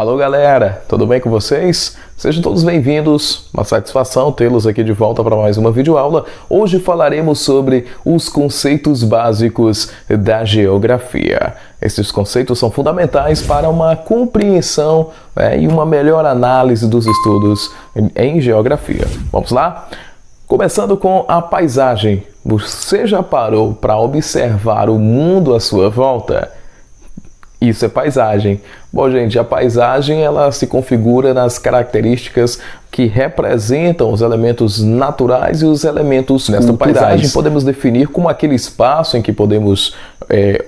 Alô galera, tudo bem com vocês? Sejam todos bem-vindos, uma satisfação tê-los aqui de volta para mais uma videoaula. Hoje falaremos sobre os conceitos básicos da geografia. Esses conceitos são fundamentais para uma compreensão e uma melhor análise dos estudos em geografia. Vamos lá? Começando com a paisagem. Você já parou para observar o mundo à sua volta? Isso é paisagem. Bom, gente, a paisagem ela se configura nas características que representam os elementos naturais e os elementos culturais. Nesta paisagem podemos definir como aquele espaço em que podemos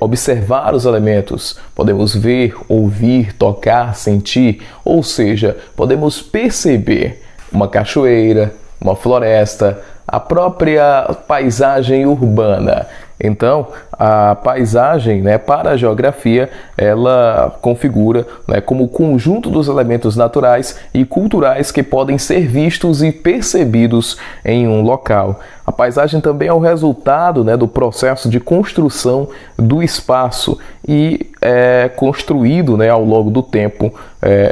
observar os elementos, podemos ver, ouvir, tocar, sentir, ou seja, podemos perceber uma cachoeira, uma floresta, a própria paisagem urbana. Então, a paisagem, para a geografia, ela configura como o conjunto dos elementos naturais e culturais que podem ser vistos e percebidos em um local. A paisagem também é o resultado do processo de construção do espaço e é construído ao longo do tempo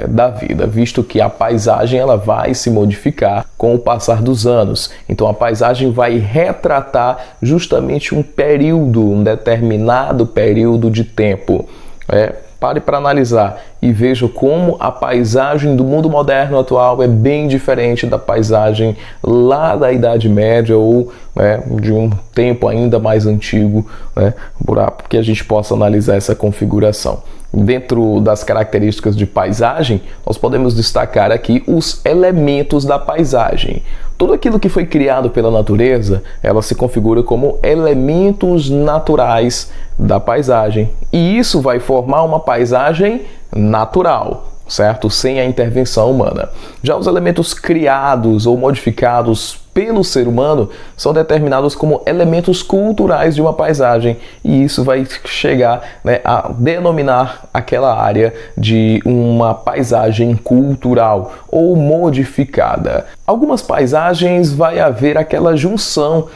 da vida, visto que a paisagem ela vai se modificar com o passar dos anos. Então a paisagem vai retratar justamente um determinado período de tempo. Pare para analisar e veja como a paisagem do mundo moderno atual é bem diferente da paisagem lá da Idade Média ou de um tempo ainda mais antigo, para que a gente possa analisar essa configuração. Dentro das características de paisagem, nós podemos destacar aqui os elementos da paisagem. Tudo aquilo que foi criado pela natureza, ela se configura como elementos naturais da paisagem. E isso vai formar uma paisagem natural, certo? Sem a intervenção humana. Já os elementos criados ou modificados pelo ser humano são determinados como elementos culturais de uma paisagem, e isso vai chegar a denominar aquela área de uma paisagem cultural ou modificada. Algumas paisagens vai haver aquela junção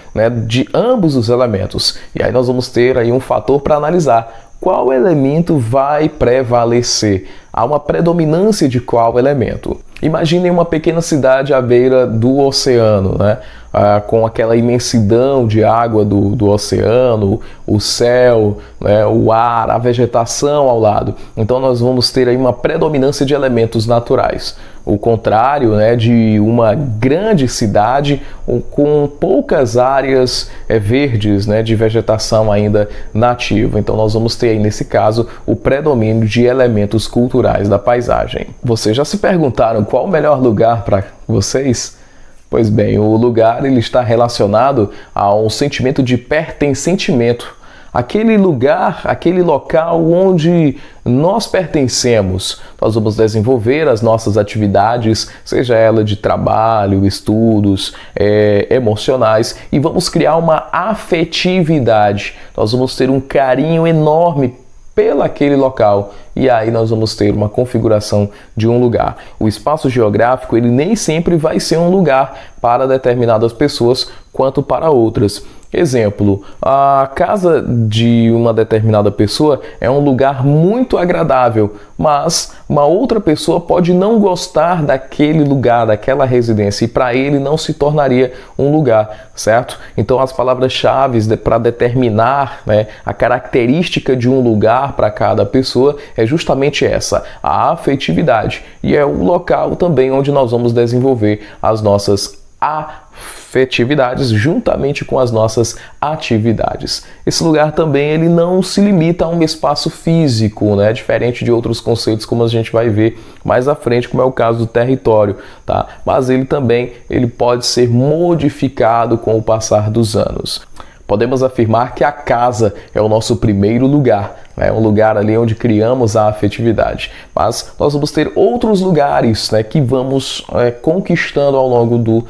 de ambos os elementos, e aí nós vamos ter aí um fator para analisar. Qual elemento vai prevalecer? Há uma predominância de qual elemento? Imaginem uma pequena cidade à beira do oceano, com aquela imensidão de água do oceano, o céu, o ar, a vegetação ao lado. Então nós vamos ter aí uma predominância de elementos naturais. O contrário de uma grande cidade com poucas áreas verdes, de vegetação ainda nativa. Então nós vamos ter aí, nesse caso, o predomínio de elementos culturais da paisagem. Vocês já se perguntaram qual o melhor lugar para vocês? Pois bem, o lugar ele está relacionado a um sentimento de pertencimento. Aquele lugar, aquele local onde nós pertencemos, nós vamos desenvolver as nossas atividades, seja ela de trabalho, estudos, emocionais, e vamos criar uma afetividade. Nós vamos ter um carinho enorme pelaquele local, e aí nós vamos ter uma configuração de um lugar. O espaço geográfico ele nem sempre vai ser um lugar para determinadas pessoas quanto para outras. Exemplo, a casa de uma determinada pessoa é um lugar muito agradável, mas uma outra pessoa pode não gostar daquele lugar, daquela residência, e para ele não se tornaria um lugar, certo? Então as palavras-chave para determinar a característica de um lugar para cada pessoa é justamente essa, a afetividade, e é o local também onde nós vamos desenvolver as nossas afetividades juntamente com as nossas atividades. Esse lugar também ele não se limita a um espaço físico, diferente de outros conceitos como a gente vai ver mais à frente, como é o caso do território, tá? Mas ele também pode ser modificado com o passar dos anos. Podemos afirmar que a casa é o nosso primeiro lugar, um lugar ali onde criamos a afetividade. Mas nós vamos ter outros lugares que vamos conquistando ao longo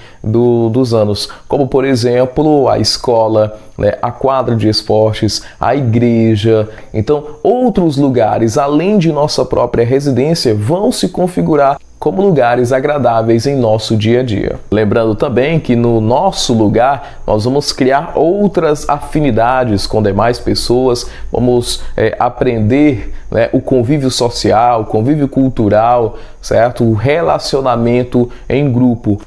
dos anos, como por exemplo a escola, a quadra de esportes, a igreja. Então outros lugares, além de nossa própria residência, vão se configurar como lugares agradáveis em nosso dia a dia. Lembrando também que no nosso lugar nós vamos criar outras afinidades com demais pessoas, vamos aprender, né, o convívio social, o convívio cultural, certo? O relacionamento em grupo.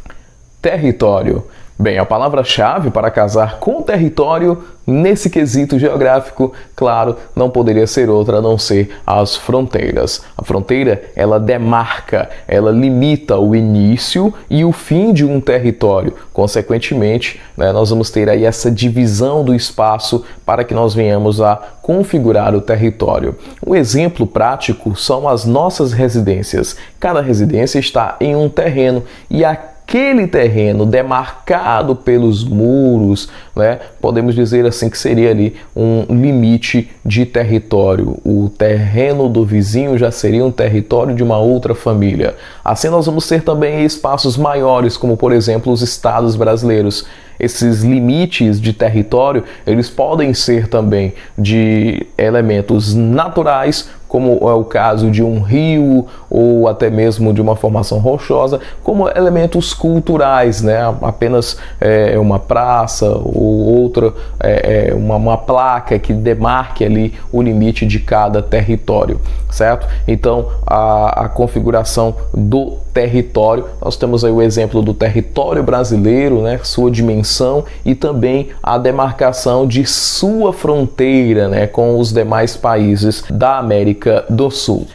Território. Bem, a palavra-chave para casar com território nesse quesito geográfico, claro, não poderia ser outra a não ser as fronteiras. A fronteira, ela demarca, ela limita o início e o fim de um território. Consequentemente, né, nós vamos ter aí essa divisão do espaço para que nós venhamos a configurar o território. Um exemplo prático são as nossas residências. Cada residência está em um terreno e aquele terreno demarcado pelos muros, né, podemos dizer assim que seria ali um limite de território. O terreno do vizinho já seria um território de uma outra família. Assim nós vamos ter também espaços maiores, como por exemplo os estados brasileiros. Esses limites de território, eles podem ser também de elementos naturais, como é o caso de um rio ou até mesmo de uma formação rochosa, como elementos culturais, né? Apenas uma praça ou outra, uma placa que demarque ali o limite de cada território, certo? Então, a configuração do território, nós temos aí o exemplo do território brasileiro, né? Sua dimensão e também a demarcação de sua fronteira, né? Com os demais países da América do Sul.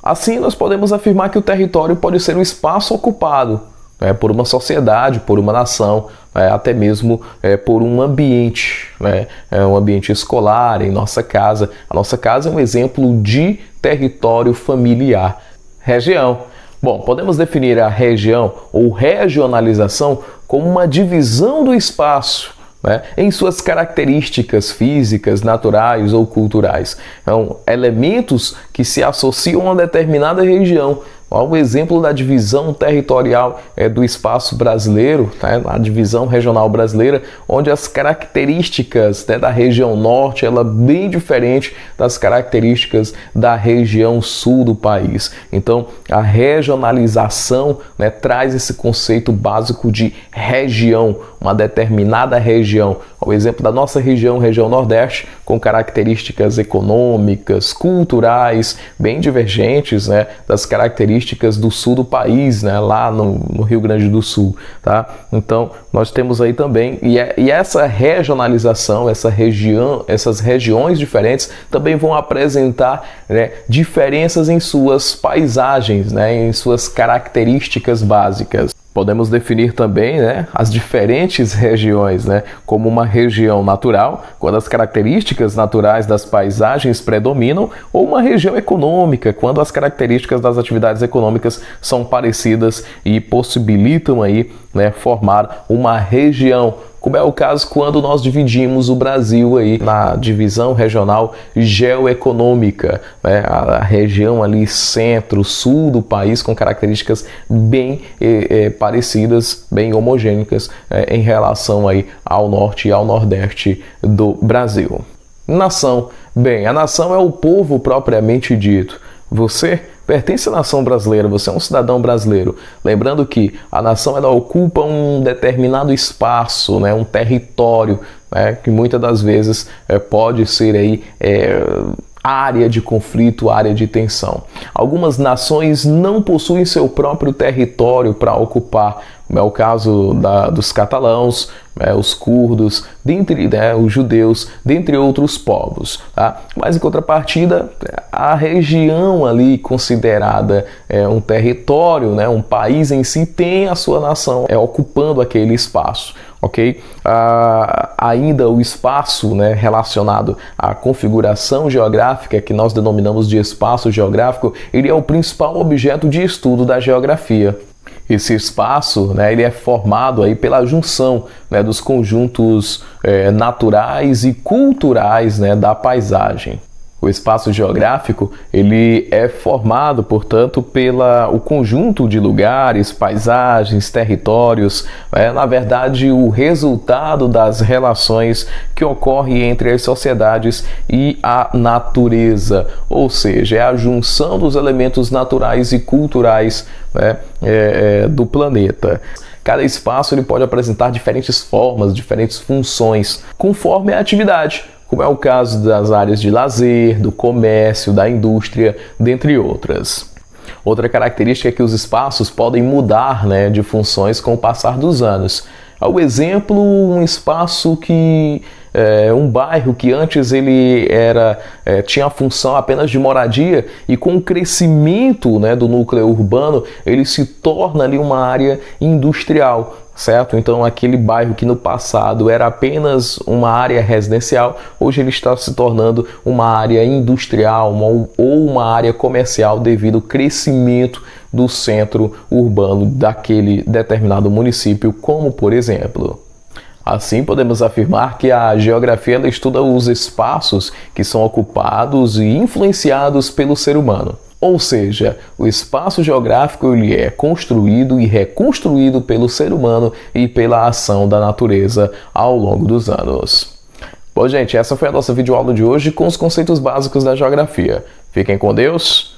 Assim, nós podemos afirmar que o território pode ser um espaço ocupado, né, por uma sociedade, por uma nação, até mesmo por um ambiente, né, um ambiente escolar, em nossa casa. A nossa casa é um exemplo de território familiar. Região. Bom, podemos definir a região ou regionalização como uma divisão do espaço, né, em suas características físicas, naturais ou culturais. São elementos que se associam a uma determinada região. Um exemplo da divisão territorial do espaço brasileiro, né, a divisão regional brasileira, onde as características, né, da região norte ela é bem diferente das características da região sul do país. Então, a regionalização, né, traz esse conceito básico de região, uma determinada região. O exemplo da nossa região, região Nordeste, com características econômicas, culturais, bem divergentes, né, das características do sul do país, né, lá no Rio Grande do Sul, tá? Então, nós temos aí também, e essa regionalização, essas regiões diferentes também vão apresentar, né, diferenças em suas paisagens, né, em suas características básicas. Podemos definir também, né, as diferentes regiões, né, como uma região natural, quando as características naturais das paisagens predominam, ou uma região econômica, quando as características das atividades econômicas são parecidas e possibilitam aí, né, formar uma região. Como é o caso quando nós dividimos o Brasil aí na divisão regional geoeconômica, né? A região ali centro-sul do país com características bem parecidas, bem homogêneas em relação aí ao norte e ao nordeste do Brasil. Nação. Bem, a nação é o povo propriamente dito. Você pertence à nação brasileira, você é um cidadão brasileiro. Lembrando que a nação ela ocupa um determinado espaço, né, um território, né, que muitas das vezes pode ser aí, área de conflito, área de tensão. Algumas nações não possuem seu próprio território para ocupar. É o caso dos catalãos, os curdos, os judeus, dentre outros povos. Tá? Mas em contrapartida, a região ali considerada um território, né, um país em si, tem a sua nação ocupando aquele espaço. Okay? Ainda o espaço, né, relacionado à configuração geográfica, que nós denominamos de espaço geográfico, ele é o principal objeto de estudo da geografia. Esse espaço, né, ele é formado aí pela junção, né, dos conjuntos naturais e culturais, né, da paisagem. O espaço geográfico ele é formado, portanto, pelo conjunto de lugares, paisagens, territórios, na verdade, o resultado das relações que ocorrem entre as sociedades e a natureza, ou seja, é a junção dos elementos naturais e culturais né, do planeta. Cada espaço ele pode apresentar diferentes formas, diferentes funções, conforme a atividade, como é o caso das áreas de lazer, do comércio, da indústria, dentre outras. Outra característica é que os espaços podem mudar, né, de funções com o passar dos anos. Ao exemplo, um espaço que um bairro que antes ele tinha a função apenas de moradia, e com o crescimento, né, do núcleo urbano, ele se torna ali uma área industrial, certo? Então aquele bairro que no passado era apenas uma área residencial, hoje ele está se tornando uma área industrial ou uma área comercial devido ao crescimento do centro urbano daquele determinado município, como por exemplo. Assim, podemos afirmar que a geografia ela estuda os espaços que são ocupados e influenciados pelo ser humano. Ou seja, o espaço geográfico ele é construído e reconstruído pelo ser humano e pela ação da natureza ao longo dos anos. Bom, gente, essa foi a nossa videoaula de hoje com os conceitos básicos da geografia. Fiquem com Deus